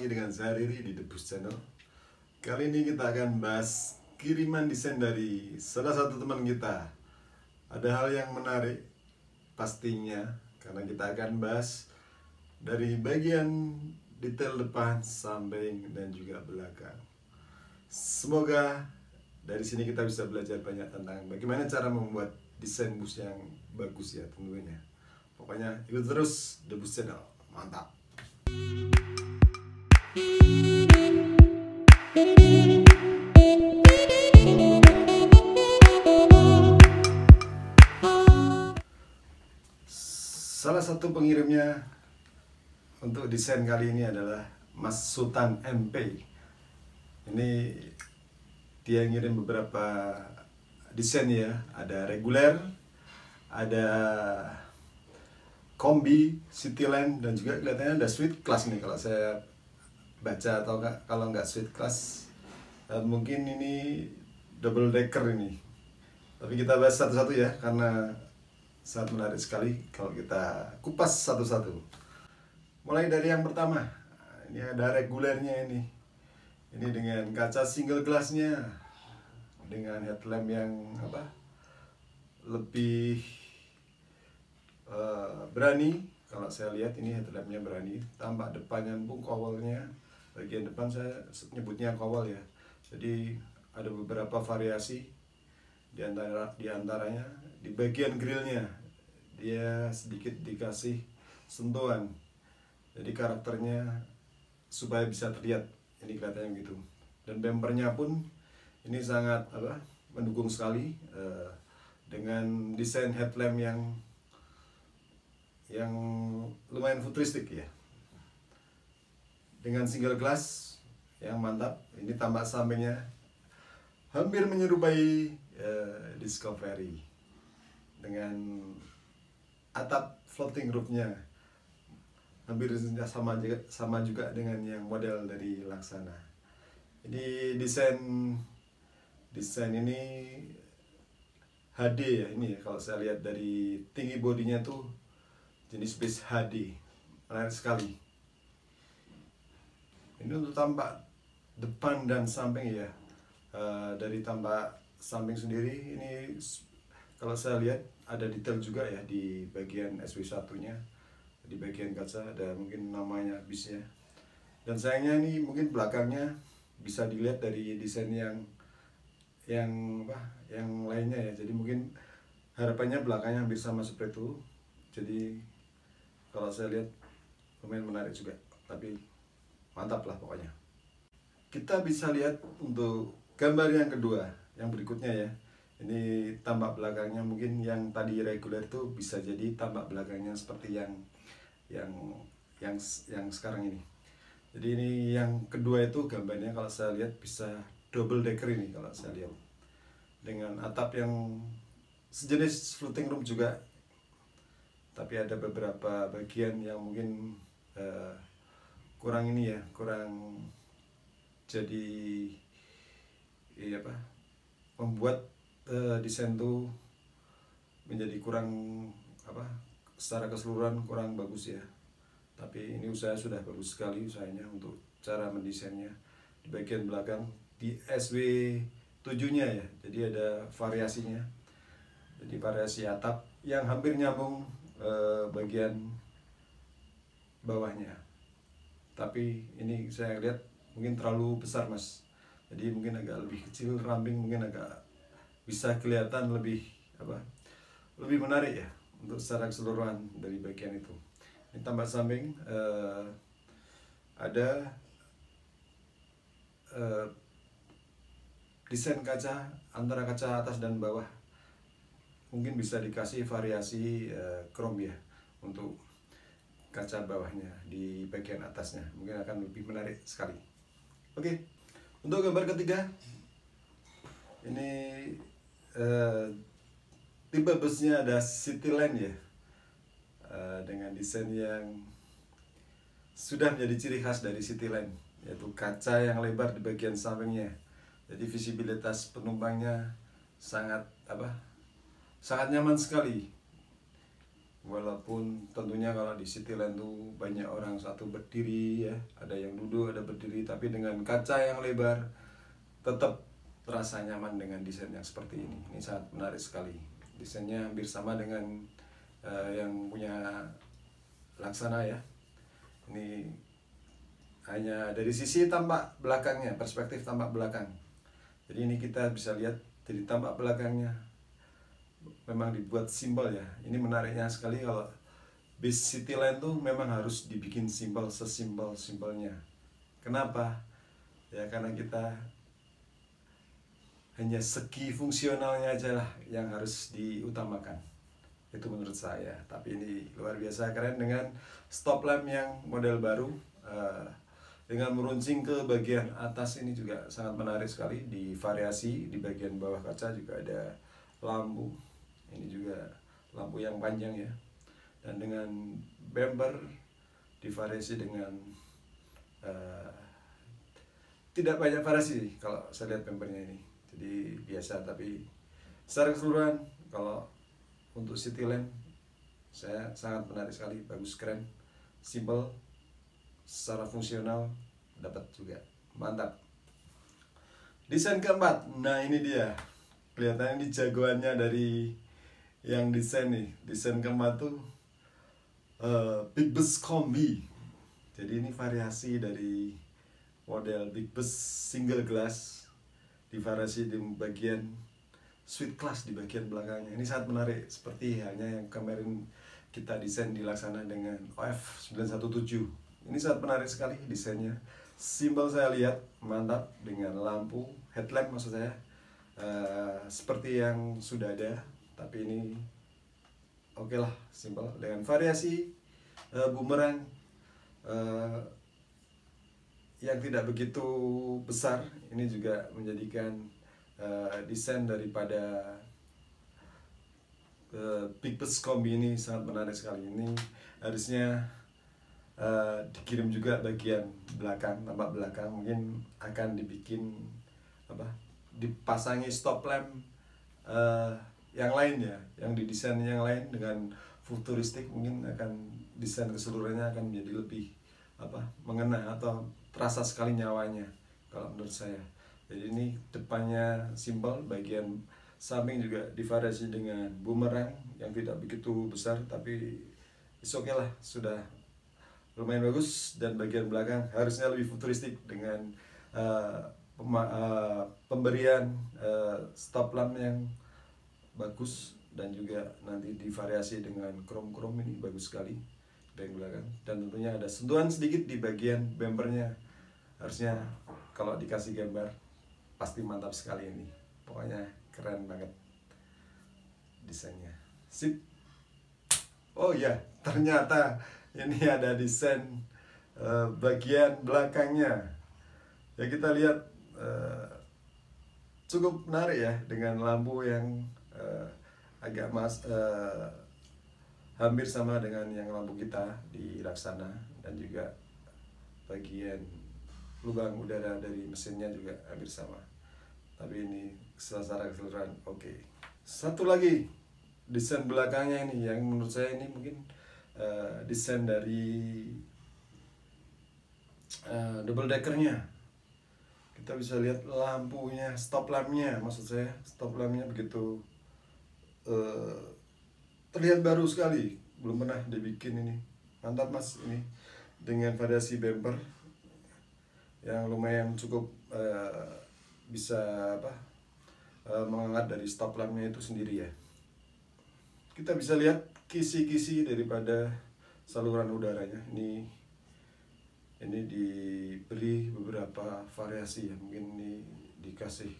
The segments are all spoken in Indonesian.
lagi dengan saya Riri di The Bus Channel. Kali ini kita akan bahas kiriman desain dari salah satu teman kita. Ada hal yang menarik pastinya, karena kita akan bahas dari bagian detail depan, samping, dan juga belakang. Semoga dari sini kita bisa belajar banyak tentang bagaimana cara membuat desain bus yang bagus ya tentunya. Pokoknya ikut terus The Bus Channel, mantap. Salah satu pengirimnya untuk desain kali ini adalah Mas Sultan MP. Ini dia ngirim beberapa desain ya, ada reguler, ada kombi, Cityland, dan juga kelihatannya ada suite class nih kalau saya baca, atau kalau nggak suite class mungkin ini double decker ini. Tapi kita bahas satu-satu ya, karena sangat menarik sekali kalau kita kupas satu-satu. Mulai dari yang pertama, ini ada regulernya ini. Ini dengan kaca single glassnya, dengan headlamp yang lebih berani. Kalau saya lihat ini headlampnya berani, tampak depannya pun kowalnya. Bagian depan saya nyebutnya kowal ya. Jadi ada beberapa variasi. Di antaranya di bagian grillnya dia sedikit dikasih sentuhan, jadi karakternya supaya bisa terlihat, ini kelihatannya gitu. Dan bumpernya pun ini sangat mendukung sekali dengan desain headlamp yang lumayan futuristik ya, dengan single glass yang mantap. Ini tampak sampingnya hampir menyerupai Discovery, dengan atap floating roofnya hampir sama juga dengan yang model dari Laksana. Ini desain ini HD ya, ini ya, kalau saya lihat dari tinggi bodinya tuh jenis base HD, menarik sekali. Ini untuk tampak depan dan samping ya. Dari tampak samping sendiri ini kalau saya lihat ada detail juga ya di bagian SW1 nya, di bagian kaca ada mungkin namanya bisnya. Dan sayangnya ini mungkin belakangnya bisa dilihat dari desain yang lainnya ya. Jadi mungkin harapannya belakangnya hampir sama seperti itu. Jadi kalau saya lihat lumayan menarik juga, tapi mantap lah pokoknya. Kita bisa lihat untuk gambar yang kedua, yang berikutnya ya. Ini tampak belakangnya, mungkin yang tadi reguler itu bisa jadi tampak belakangnya seperti yang sekarang ini. Jadi ini yang kedua itu gambarnya kalau saya lihat bisa double decker ini kalau saya lihat, dengan atap yang sejenis floating room juga. Tapi ada beberapa bagian yang mungkin kurang ini ya, kurang jadi membuat desain itu menjadi kurang secara keseluruhan kurang bagus ya. Tapi ini usaha sudah bagus sekali usahanya untuk cara mendesainnya. Di bagian belakang di SW7 nya ya, jadi ada variasinya. Jadi variasi atap yang hampir nyambung bagian bawahnya. Tapi ini saya lihat mungkin terlalu besar mas, jadi mungkin agak lebih kecil, ramping mungkin agak bisa kelihatan lebih menarik ya untuk secara keseluruhan dari bagian itu. Ini tampak samping ada desain kaca antara kaca atas dan bawah, mungkin bisa dikasih variasi chrome ya untuk kaca bawahnya. Di bagian atasnya mungkin akan lebih menarik sekali. Oke, untuk gambar ketiga ini tipe busnya ada Cityland ya, dengan desain yang sudah menjadi ciri khas dari Cityland, yaitu kaca yang lebar di bagian sampingnya. Jadi visibilitas penumpangnya sangat nyaman sekali. walaupun tentunya kalau di Cityland tuh banyak orang, satu berdiri ya, ada yang duduk, ada berdiri, tapi dengan kaca yang lebar tetap terasa nyaman dengan desain yang seperti ini. Ini sangat menarik sekali. Desainnya hampir sama dengan yang punya Laksana ya. Ini hanya dari sisi tampak belakangnya, perspektif tampak belakang. Jadi ini kita bisa lihat dari tampak belakangnya memang dibuat simpel ya. Ini menariknya sekali kalau bis Cityland tuh memang harus dibikin simpel, sesimpel-simpelnya. Kenapa? Ya karena kita hanya segi fungsionalnya aja lah yang harus diutamakan. Itu menurut saya. Tapi ini luar biasa keren dengan stop lamp yang model baru. Dengan meruncing ke bagian atas ini juga sangat menarik sekali. Di variasi di bagian bawah kaca juga ada lampu. Ini juga lampu yang panjang ya. Dan dengan bumper divariasi dengan tidak banyak variasi kalau saya lihat bumpernya ini. Jadi biasa, tapi secara keseluruhan kalau untuk Cityland saya sangat menarik sekali, bagus, keren, simple, secara fungsional dapat juga, mantap. Desain keempat, nah ini dia kelihatannya ini jagoannya dari yang desain nih. Desain keempat tuh Big Bus Kombi. Jadi ini variasi dari model Big Bus single glass, divariasi di bagian suite class di bagian belakangnya. Ini sangat menarik, seperti halnya yang kemarin kita desain di Laksana dengan OF 917. Ini sangat menarik sekali desainnya. Simpel saya lihat, mantap, dengan lampu headlamp maksud saya. Seperti yang sudah ada, tapi ini oke lah, simpel dengan variasi bumerang yang tidak begitu besar. Ini juga menjadikan desain daripada Big Bus Kombi ini sangat menarik sekali. Ini harusnya dikirim juga bagian belakang, tampak belakang mungkin akan dibikin dipasangi stop lamp yang lain ya, yang didesain yang lain dengan futuristik. Mungkin akan desain keseluruhannya akan menjadi lebih mengena atau terasa sekali nyawanya kalau menurut saya. Jadi ini depannya simple, bagian samping juga divariasi dengan bumerang yang tidak begitu besar, tapi oke lah, sudah lumayan bagus. Dan bagian belakang harusnya lebih futuristik dengan pemberian stop lamp yang bagus, dan juga nanti divariasi dengan krom-krom. Ini bagus sekali bagian belakang, dan tentunya ada sentuhan sedikit di bagian bumpernya. Harusnya kalau dikasih gambar pasti mantap sekali ini. Pokoknya keren banget desainnya, sip. Oh ya, ternyata ini ada desain bagian belakangnya ya. Kita lihat cukup menarik ya, dengan lampu yang agak hampir sama dengan yang lampu kita di Laksana, dan juga bagian lubang udara dari mesinnya juga hampir sama. Tapi ini secara keseluruhan oke. Satu lagi desain belakangnya ini yang menurut saya ini mungkin desain dari double deckernya. Kita bisa lihat lampunya, stop lampnya, maksud saya stop lampnya begitu terlihat baru sekali, belum pernah dibikin ini. Mantap mas, ini dengan variasi bumper yang lumayan cukup bisa mengangkat dari stop lampnya itu sendiri ya. Kita bisa lihat kisi-kisi daripada saluran udaranya. Ini diberi beberapa variasi ya, mungkin ini dikasih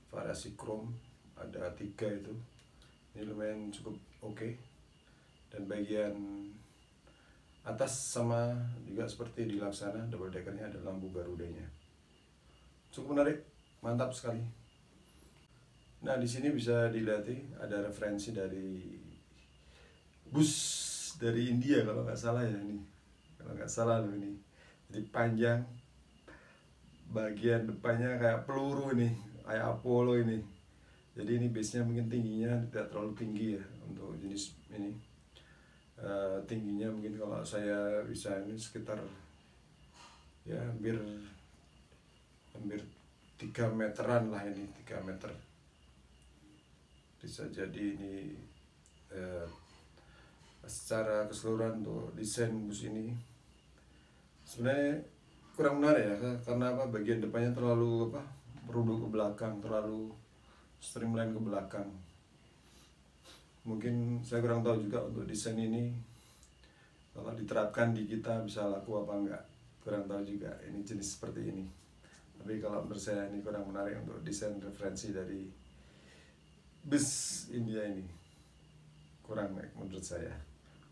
variasi chrome, ada 3 itu. Ini lumayan cukup oke. Dan bagian atas sama juga seperti di Laksana, double deckernya ada lampu garudanya. Cukup menarik, mantap sekali. Nah di sini bisa dilihat ada referensi dari bus dari India kalau nggak salah ya ini. Kalau nggak salah loh ini. Jadi panjang, bagian depannya kayak peluru ini, kayak Apollo ini. Jadi ini base-nya mungkin tingginya tidak terlalu tinggi ya. untuk jenis ini. Tingginya mungkin kalau saya bisa ini sekitar ya hampir 3 meteran lah, ini 3 meter. Bisa jadi ini secara keseluruhan untuk desain bus ini sebenarnya kurang menarik ya, karena apa, bagian depannya terlalu merunduk ke belakang, terlalu streamline ke belakang. Mungkin saya kurang tahu juga untuk desain ini kalau diterapkan di kita bisa laku apa enggak, kurang tahu juga ini jenis seperti ini. Tapi kalau menurut saya ini kurang menarik untuk desain referensi dari bus India ini, kurang menurut saya,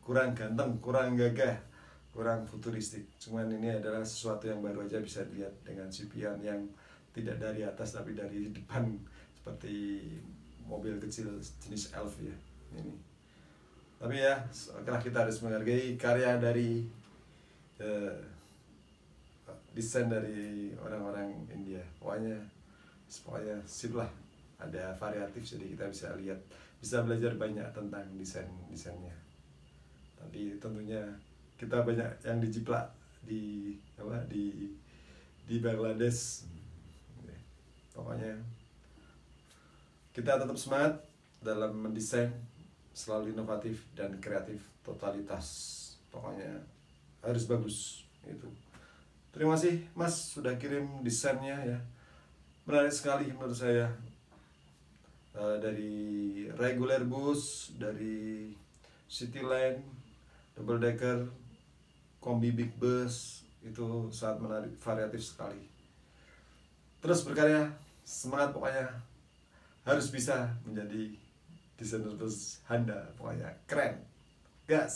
kurang ganteng, kurang gagah, kurang futuristik. Cuman ini adalah sesuatu yang baru aja bisa dilihat dengan Sipian yang tidak dari atas tapi dari depan, seperti mobil kecil jenis Elf ya ini. Tapi ya, setelah kita harus menghargai karya dari desain dari orang-orang India. Pokoknya sip lah, ada variatif, jadi kita bisa lihat, bisa belajar banyak tentang desainnya. Tapi tentunya kita banyak yang dijiplak di Bangladesh. Pokoknya kita tetap semangat dalam mendesain, selalu inovatif dan kreatif, totalitas. Pokoknya harus bagus itu. Terima kasih Mas sudah kirim desainnya ya, menarik sekali menurut saya. Dari regular bus, dari Cityline, double decker, kombi big bus, itu sangat menarik, variatif sekali. Terus berkarya, semangat pokoknya, harus bisa menjadi desainer bus Honda, pokoknya keren, gas.